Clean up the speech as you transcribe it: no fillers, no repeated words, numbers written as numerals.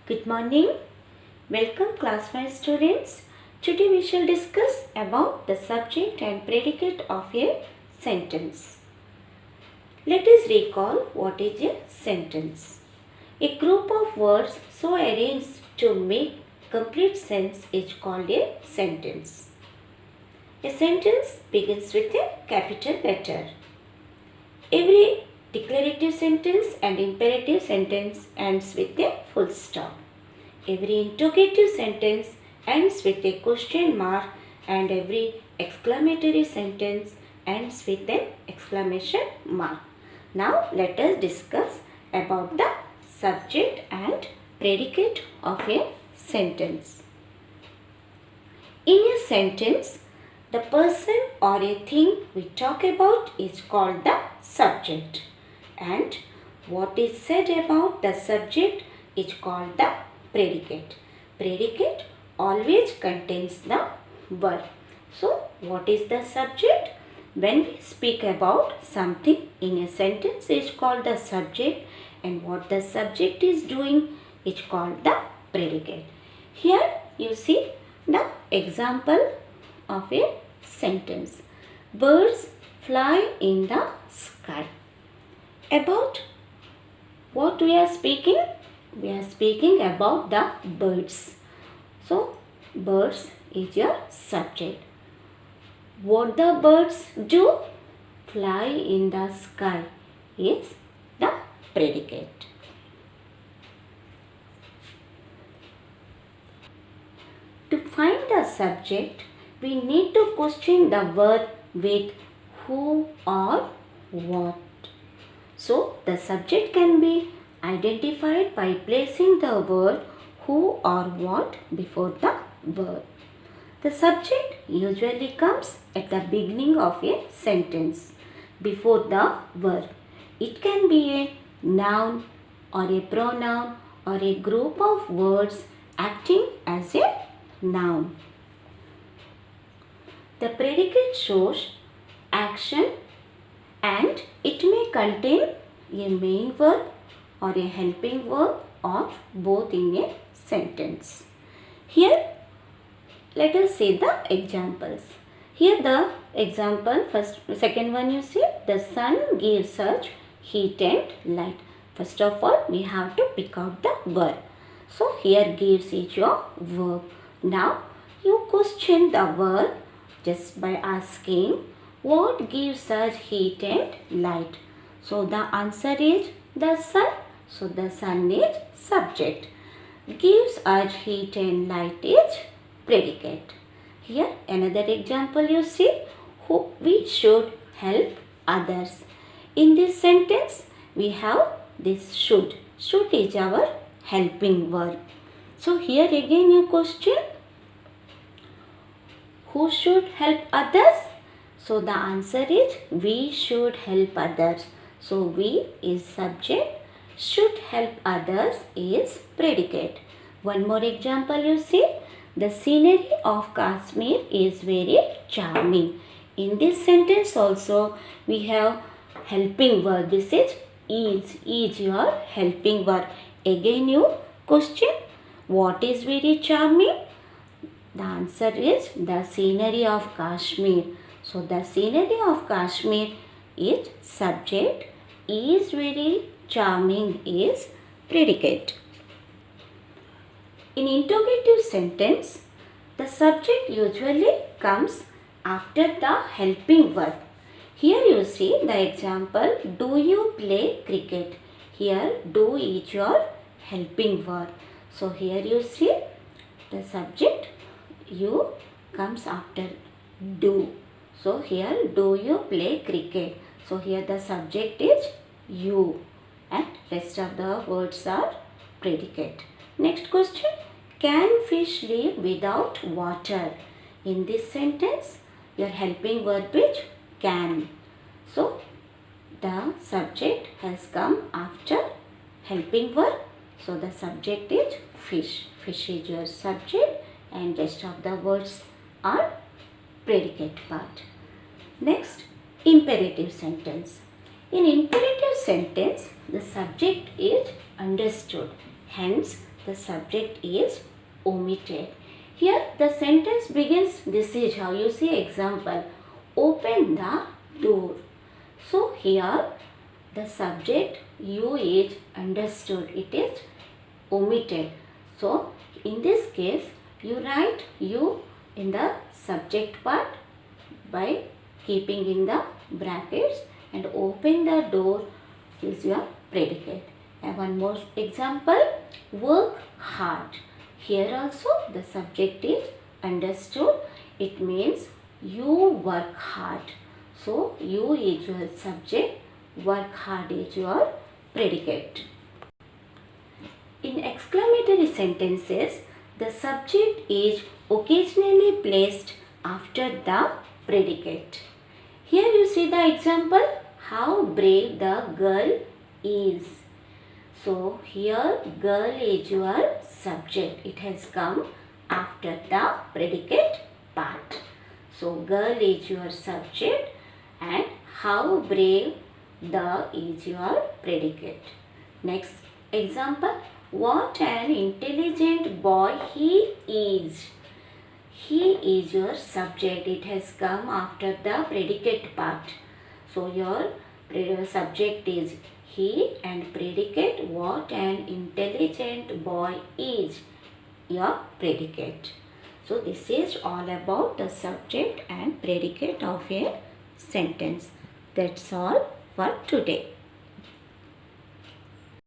Good morning. Welcome class 5 students. Today we shall discuss about the subject and predicate of a sentence. Let us recall what is a sentence. A group of words so arranged to make complete sense is called a sentence. A sentence begins with a capital letter. Every declarative sentence and imperative sentence ends with a full stop. Every interrogative sentence ends with a question mark and every exclamatory sentence ends with an exclamation mark. Now let us discuss about the subject and predicate of a sentence. In a sentence, the person or a thing we talk about is called the subject, and what is said about the subject is called the predicate. Predicate always contains the verb. So, what is the subject? When we speak about something in a sentence, it is called the subject, and what the subject is doing is called the predicate. Here you see the example of a sentence. Birds fly in the sky. About what we are speaking? We are speaking about the birds. So, birds is your subject. What the birds do? Fly in the sky is the predicate. To find the subject, we need to question the verb with who or what. So, the subject can be identified by placing the word who or what before the verb. The subject usually comes at the beginning of a sentence before the verb. It can be a noun or a pronoun or a group of words acting as a noun. The predicate shows action and it may contain a main verb or a helping verb or both in a sentence. Here, let us see the examples. Here the example, second one you see, the sun gives such heat and light. First of all, we have to pick out the verb. So, here gives is your verb. Now, you question the verb just by asking what gives such heat and light. So, the answer is the sun. So, the sun is subject. Gives us heat and light is predicate. Here another example you see, who we should help others. In this sentence we have this should. Should is our helping verb. So here again you question who should help others. So the answer is we should help others. So we is subject. Should help others is predicate. One more example you see. The scenery of Kashmir is very charming. In this sentence also we have helping verb. This is your helping verb. Again you question what is very charming? The answer is the scenery of Kashmir. So the scenery of Kashmir is subject. Is very charming is predicate. In interrogative sentence, the subject usually comes after the helping verb. Here you see the example, do you play cricket? Here do is your helping verb. So here you see the subject you comes after do. So here do you play cricket? So here the subject is you and rest of the words are predicate. Next question, can fish live without water? In this sentence your helping verb is can. So the subject has come after helping verb. So the subject is fish. Fish is your subject and rest of the words are predicate part. Next, imperative sentence. In imperative sentence, the subject is understood. Hence, the subject is omitted. Here the sentence begins, this is how you see example, open the door. So here the subject you is understood, it is omitted. So in this case you write you in the subject part by keeping in the brackets, and open the door is your predicate. And one more example, work hard. Here also the subject is understood, it means you work hard. So you is your subject, work hard is your predicate. In exclamatory sentences, the subject is occasionally placed after the predicate. Here you see the example, how brave the girl is. So here girl is your subject, it has come after the predicate part. So girl is your subject and how brave the is your predicate. Next example, what an intelligent boy he is. He is your subject, it has come after the predicate part. So your subject is he and predicate what an intelligent boy is, your predicate. So this is all about the subject and predicate of a sentence. That's all for today.